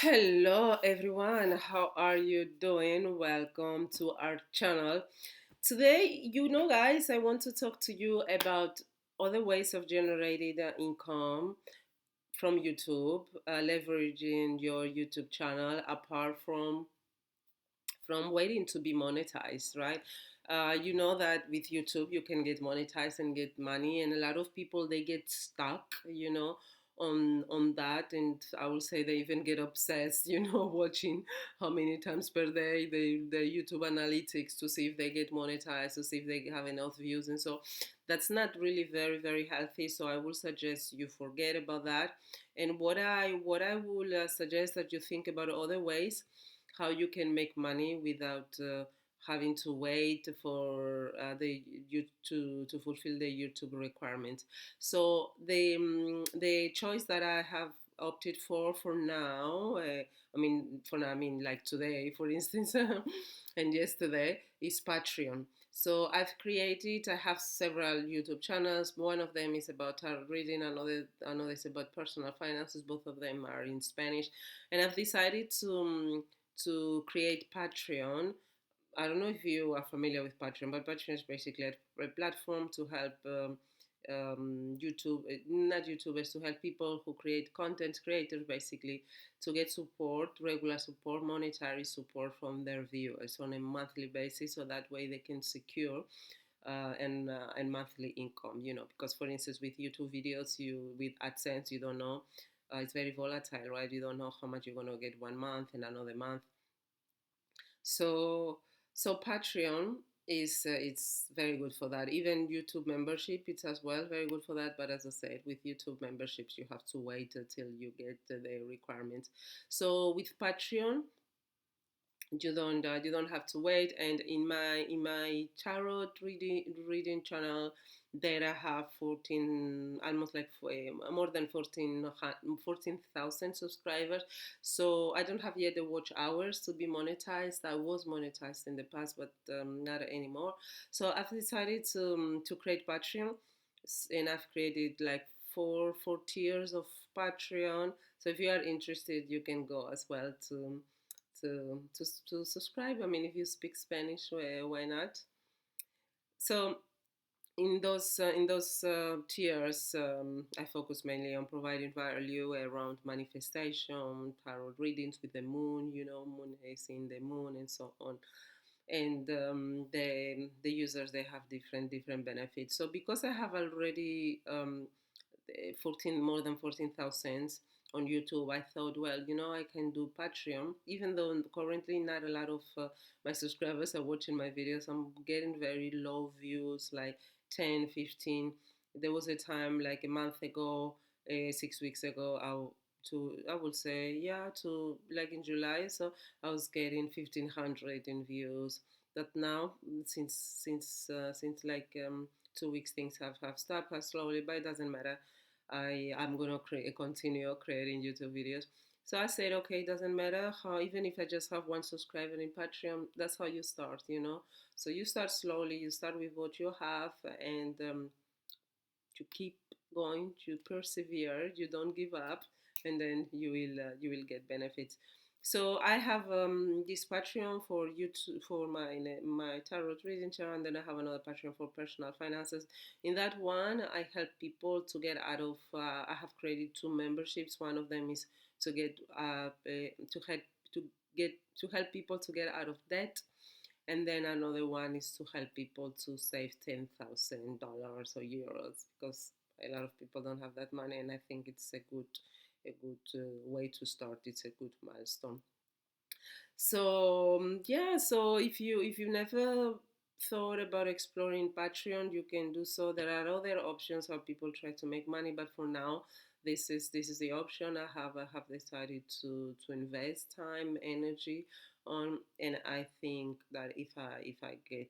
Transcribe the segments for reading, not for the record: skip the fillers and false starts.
Hello everyone, how are you doing? Welcome to our channel. Today, guys, I want to talk to you about other ways of generating income from YouTube, leveraging your YouTube channel apart from waiting to be monetized, right? You know that with YouTube you can get monetized and get money, and a lot of people they get stuck, on that, and I will say they even get obsessed, watching how many times per day the YouTube analytics to see if they get monetized, to see if they have enough views, and so that's not really very healthy. So I will suggest you forget about that, and what I will suggest that you think about other ways how you can make money without having to wait for the you to fulfill the YouTube requirements. So the choice that I have opted for now, I mean like today, for instance, and yesterday is Patreon. So I have several YouTube channels. One of them is about tarot reading, another is about personal finances. Both of them are in Spanish, and I've decided to create Patreon. I don't know if you are familiar with Patreon, but Patreon is basically a platform to help not YouTubers, to help people who create content creators, basically, to get support, regular support, monetary support from their viewers on a monthly basis, so that way they can secure and monthly income. Because for instance, with YouTube videos, you with AdSense, you don't know. It's very volatile, right? You don't know how much you're gonna get one month and another month. So so Patreon is it's very good for that. Even YouTube membership, it's as well very good for that. But as I said, with YouTube memberships, you have to wait until you get the requirements. So with Patreon, you don't have to wait. And in my tarot reading channel, there I have 14, almost like more than 14,000 subscribers. So I don't have yet the watch hours to be monetized. I was monetized in the past, but not anymore. So I've decided to create Patreon, and I've created like four tiers of Patreon. So if you are interested, you can go as well to subscribe. I mean, if you speak Spanish, why not? So in those tiers, I focus mainly on providing value around manifestation, tarot readings with the moon. Moon is in the moon, and so on. And the users, they have different benefits. So because I have already 14 more than 14,000 on YouTube, I thought, well, I can do Patreon. Even though currently not a lot of my subscribers are watching my videos, I'm getting very low views, like 10, 15. There was a time like a month ago, 6 weeks ago, I would say, yeah, to like in July, so I was getting 1,500 in views. But now, since like 2 weeks, things have stopped slowly, but it doesn't matter. I'm gonna continue creating YouTube videos. So I said, okay, it doesn't matter how, even if I just have one subscriber in Patreon, that's how you start. So you start slowly, you start with what you have, and to keep going, to persevere, you don't give up, and then you will get benefits. So I have this Patreon for YouTube, for my tarot reading channel, and then I have another Patreon for personal finances. In that one, I help people to get out of. I have created two memberships. One of them is to get to help to get to help people to get out of debt, and then another one is to help people to save $10,000 or euros, because a lot of people don't have that money, and I think it's a good way to start. It's a good milestone. So yeah, so if you never thought about exploring Patreon, you can do so. There are other options how people try to make money, but for now, this is the option I have decided to invest time, energy on. And I think that if I get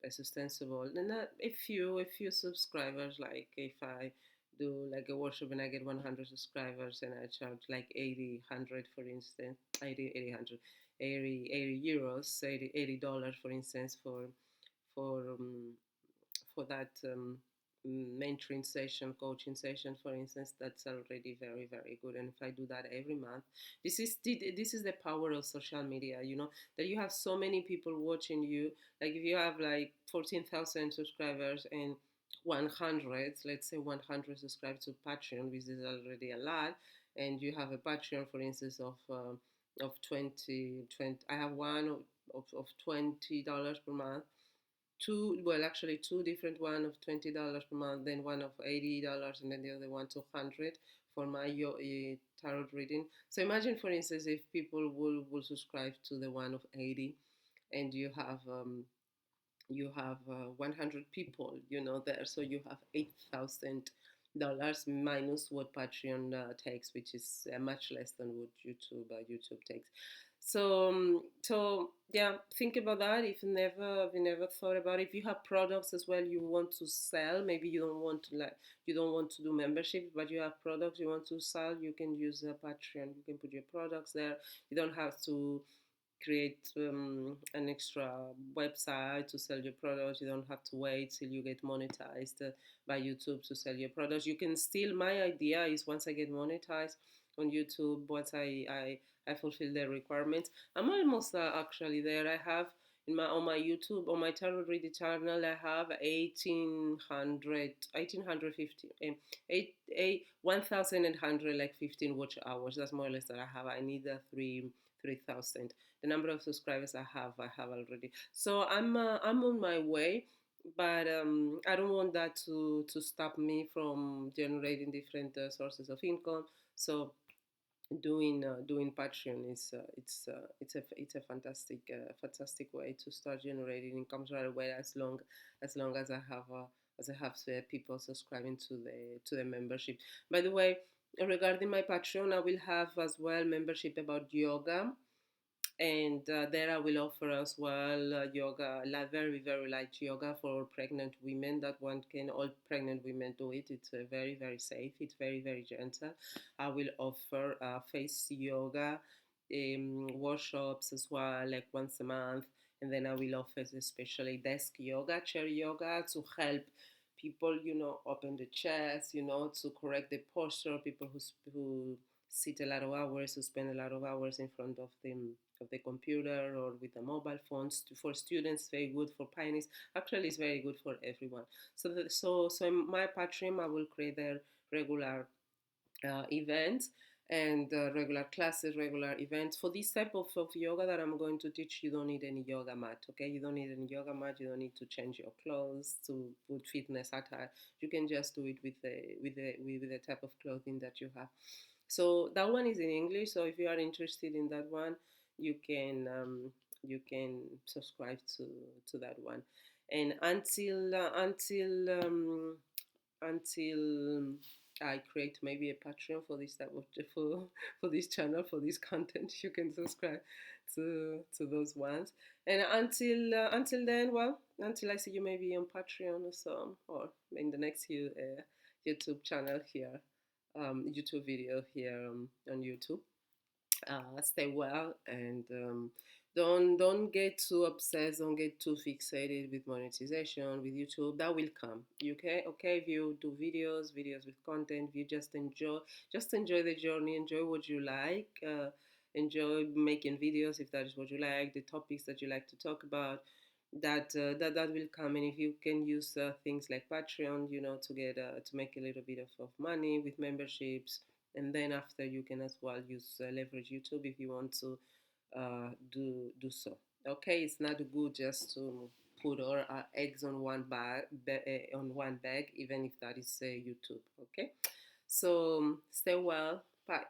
a sustainable, and not a few subscribers, like if I do like a workshop and I get 100 subscribers and I charge like 80 100, for instance, 80 100, 80 euros, $80 for instance, for for that mentoring session, coaching session, for instance, that's already very, very good. And if I do that every month, this is the power of social media. You know that you have so many people watching you. Like if you have like 14,000 subscribers and 100, let's say 100 subscribe to Patreon, which is already a lot, and you have a Patreon, for instance, of 20. I have one of $20 per month, two, well actually two different, one of $20 per month, then one of $80, and then the other one 200 for my tarot reading. So imagine, for instance, if people will subscribe to the one of 80, and you have 100 people, there, so you have $8,000 minus what Patreon takes, which is much less than what YouTube takes. So yeah, think about that. If you never thought about it. If you have products as well you want to sell, maybe you don't want to do membership, but you have products you want to sell, you can use Patreon. You can put your products there. You don't have to create an extra website to sell your products. You don't have to wait till you get monetized by YouTube to sell your products. You can still, my idea is once I get monetized on YouTube, once I fulfill the requirements, I'm almost actually there. I have on my YouTube, on my tarot reading channel, I have 1850 1,100 like 15 watch hours. That's more or less that I have. I need 3,000. The number of subscribers I have already. So I'm on my way, but I don't want that to stop me from generating different sources of income. So doing Patreon is it's a fantastic fantastic way to start generating incomes right away, as long as I have people subscribing to the membership. By the way, regarding my Patreon, I will have as well membership about yoga, and there I will offer as well yoga, like very, very light yoga for pregnant women. That one can all pregnant women do it. It's very, very safe. It's very, very gentle. I will offer face yoga workshops as well, like once a month. And then I will offer especially desk yoga, chair yoga, to help people, open the chest, to correct the posture. People who sit a lot of hours, who spend a lot of hours in front of the computer or with the mobile phones. For students, very good. For pioneers, actually, it's very good for everyone. So in my Patreon, I will create their regular events and regular classes, regular events. For this type of yoga that I'm going to teach, you don't need any yoga mat, okay? You don't need any yoga mat. You don't need to change your clothes to put fitness attire. You can just do it with the type of clothing that you have. So that one is in English. So if you are interested in that one, you can subscribe to that one. And until I create maybe a Patreon for this type of for this channel, for this content, you can subscribe to those ones. And until then, well, until I see you maybe on Patreon or so, or in the next YouTube channel here, YouTube video here on YouTube. Stay well, and don't get too obsessed, don't get too fixated with monetization with YouTube. That will come. Okay, if you do videos with content, if you just enjoy the journey, enjoy what you like, enjoy making videos if that is what you like, the topics that you like to talk about, that will come. And if you can use things like Patreon, to make a little bit of money with memberships, and then after you can as well use leverage YouTube if you want to do so. Okay, it's not good just to put all our eggs on one bag, even if that is YouTube. Okay, so stay well. Bye.